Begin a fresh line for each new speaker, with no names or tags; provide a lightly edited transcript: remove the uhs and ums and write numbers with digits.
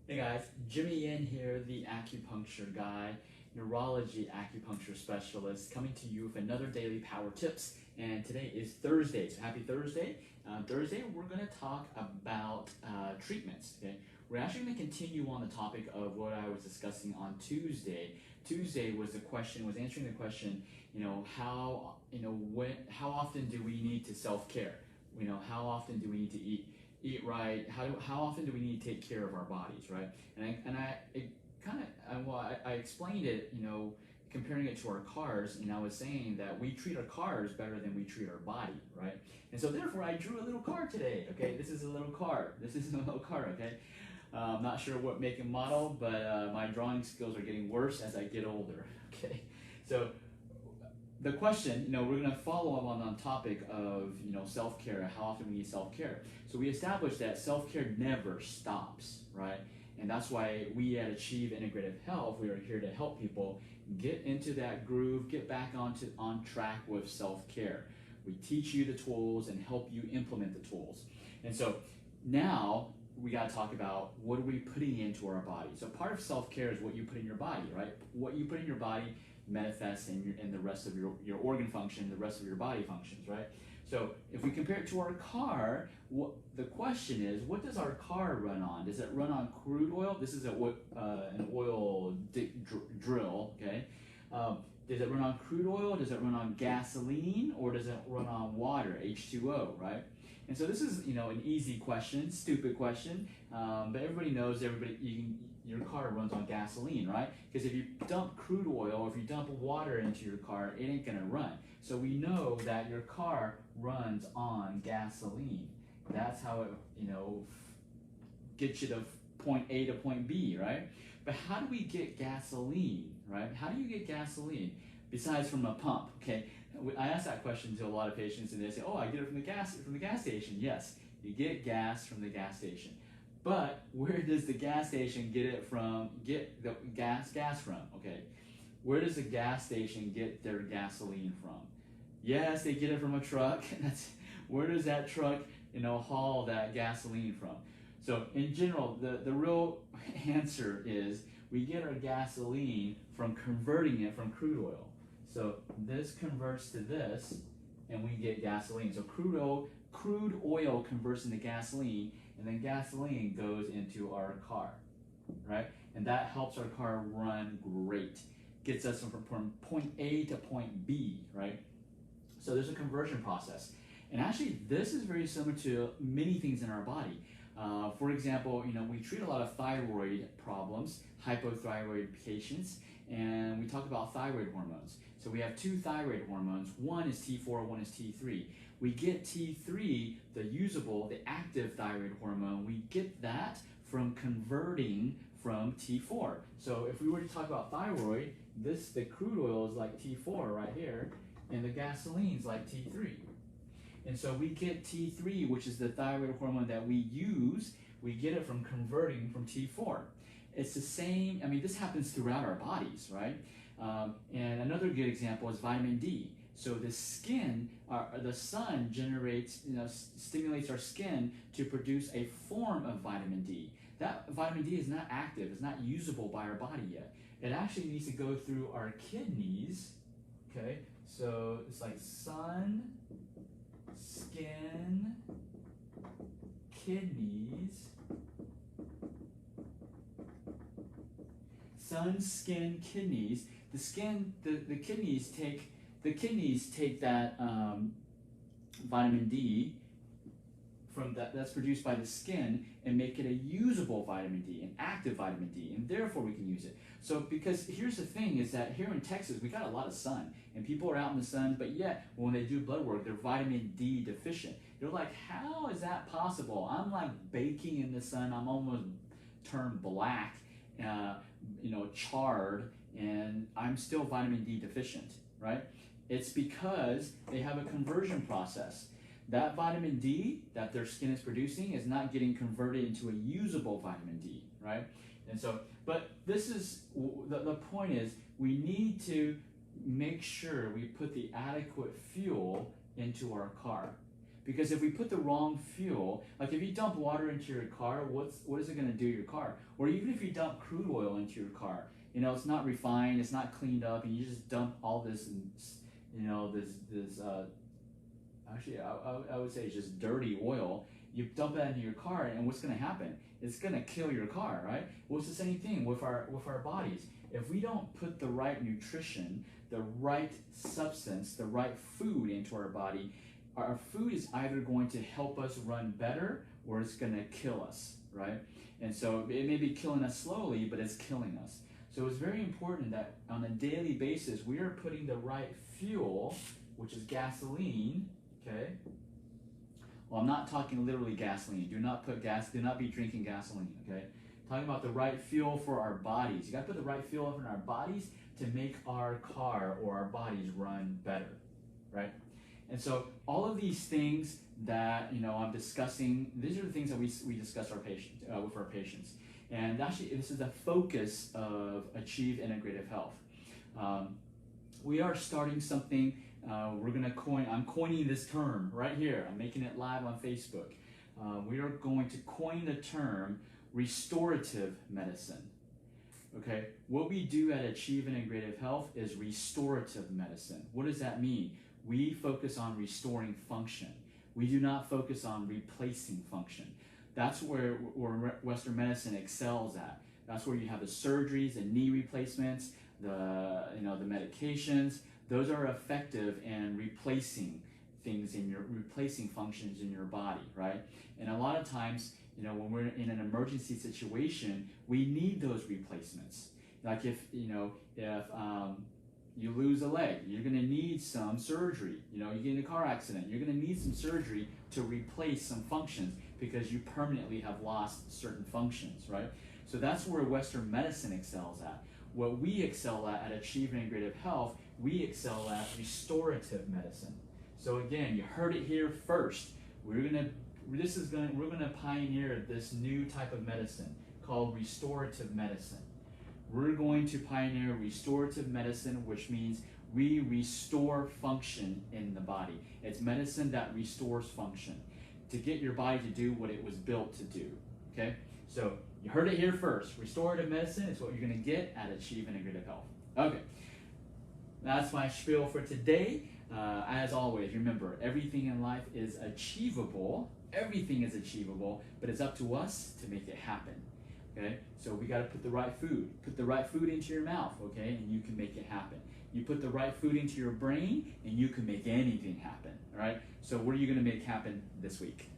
Hey guys, Jimmy Yin here, the acupuncture guy, neurology acupuncture specialist, coming to you with another daily power tips. And today is Thursday, so happy Thursday. Thursday, we're going to talk about treatments. Okay, we're actually going to continue on the topic of what I was discussing on Tuesday. Tuesday was answering the question, how often do we need to self care? How often do we need to eat right? How often do we need to take care of our bodies, right? I explained it, comparing it to our cars, and I was saying that we treat our cars better than we treat our body, right? And so therefore, I drew a little car today. Okay, this is a little car. This is a little car. Okay, I'm not sure what make and model, but my drawing skills are getting worse as I get older. Okay, so the question, we're going to follow up on the topic of, self-care, how often we need self-care. So we established that self-care never stops, right? And that's why we at Achieve Integrative Health, we are here to help people get into that groove, get back on track with self-care. We teach you the tools and help you implement the tools. And so now we got to talk about what are we putting into our body. So part of self-care is what you put in your body, right? What you put in your body manifests in the rest of your organ function, the rest of your body functions, right? So if we compare it to our car, the question is, what does our car run on? Does it run on crude oil? This is an oil drill, okay? Does it run on crude oil? Does it run on gasoline? Or does it run on water, H2O, right? And so this is, an easy question, stupid question, but everybody knows your car runs on gasoline, right? Because if you dump crude oil or if you dump water into your car, it ain't gonna run. So we know that your car runs on gasoline. That's how it, gets you to point A to point B, right? But how do we get gasoline, right? How do you get gasoline besides from a pump? Okay, I ask that question to a lot of patients, and they say, "Oh, I get it from the gas station." Yes, you get gas from the gas station. But where does the gas station get the gas from? Okay, where does the gas station get their gasoline from? Yes, they get it from a truck. Where does that truck, haul that gasoline from? So in general, the real answer is we get our gasoline from converting it from crude oil. So this converts to this, and we get gasoline. So crude oil converts into gasoline, and then gasoline goes into our car, right? And that helps our car run great. Gets us from point A to point B, right? So there's a conversion process. And actually, this is very similar to many things in our body. For example, we treat a lot of thyroid problems, hypothyroid patients, and we talk about thyroid hormones. So we have two thyroid hormones. One is T4, one is T3. We get T3, the active thyroid hormone, we get that from converting from T4. So if we were to talk about thyroid, the crude oil is like T4 right here, and the gasoline is like T3. And so we get T3, which is the thyroid hormone that we use, we get it from converting from T4. It's the same, this happens throughout our bodies, right? And another good example is vitamin D. So the sun stimulates our skin to produce a form of vitamin D. That vitamin D is not active, it's not usable by our body yet. It actually needs to go through our kidneys, okay? So it's like sun, skin, kidneys, sun, skin, kidneys. The kidneys take that vitamin D that's produced by the skin and make it a usable vitamin D, an active vitamin D, and therefore we can use it. So because here's the thing is that here in Texas we got a lot of sun and people are out in the sun, but yet when they do blood work they're vitamin D deficient. They're like, how is that possible? I'm like baking in the sun, I'm almost turned black, charred, and I'm still vitamin D deficient, right? It's because they have a conversion process. That vitamin D that their skin is producing is not getting converted into a usable vitamin D, right? And so, but this is, the point is, we need to make sure we put the adequate fuel into our car. Because if we put the wrong fuel, like if you dump water into your car, what is it going to do to your car? Or even if you dump crude oil into your car, you know, it's not refined, it's not cleaned up, and you just dump all this, you know, actually I would say it's just dirty oil. You dump that into your car, and what's going to happen? It's going to kill your car, right? Well, it's the same thing with our bodies. If we don't put the right nutrition, the right substance, the right food into our body, our food is either going to help us run better or it's going to kill us, right? And so it may be killing us slowly, but it's killing us. So it's very important that on a daily basis, we are putting the right fuel, which is gasoline, okay? Well, I'm not talking literally gasoline. Do not be drinking gasoline, okay? Talking about the right fuel for our bodies. You got to put the right fuel in our bodies to make our car or our bodies run better, right? And so all of these things that, you know, I'm discussing, these are the things that we discuss with our patients. And actually, this is the focus of Achieve Integrative Health. We are starting something. I'm coining this term right here. I'm making it live on Facebook. We are going to coin the term restorative medicine. Okay, what we do at Achieve Integrative Health is restorative medicine. What does that mean? We focus on restoring function. We do not focus on replacing function. That's where Western medicine excels at. That's where you have the surgeries, the knee replacements, the medications. Those are effective in replacing replacing functions in your body, right? And a lot of times, you know, when we're in an emergency situation, we need those replacements. Like if you lose a leg, you're going to need some surgery. You know, you get in a car accident, you're going to need some surgery to replace some functions because you permanently have lost certain functions, right? So that's where Western medicine excels at. What we excel at Achieve Integrative Health, we excel at restorative medicine. So again, you heard it here first. We're gonna pioneer this new type of medicine called restorative medicine. We're going to pioneer restorative medicine, which means we restore function in the body. It's medicine that restores function to get your body to do what it was built to do, okay? So you heard it here first. Restorative medicine is what you're going to get at Achieve Integrative Health. Okay, that's my spiel for today. As always, remember, everything in life is achievable. Everything is achievable, but it's up to us to make it happen. Okay, so we got to put the right food. Put the right food into your mouth, okay, and you can make it happen. You put the right food into your brain, and you can make anything happen. All right. So what are you going to make happen this week?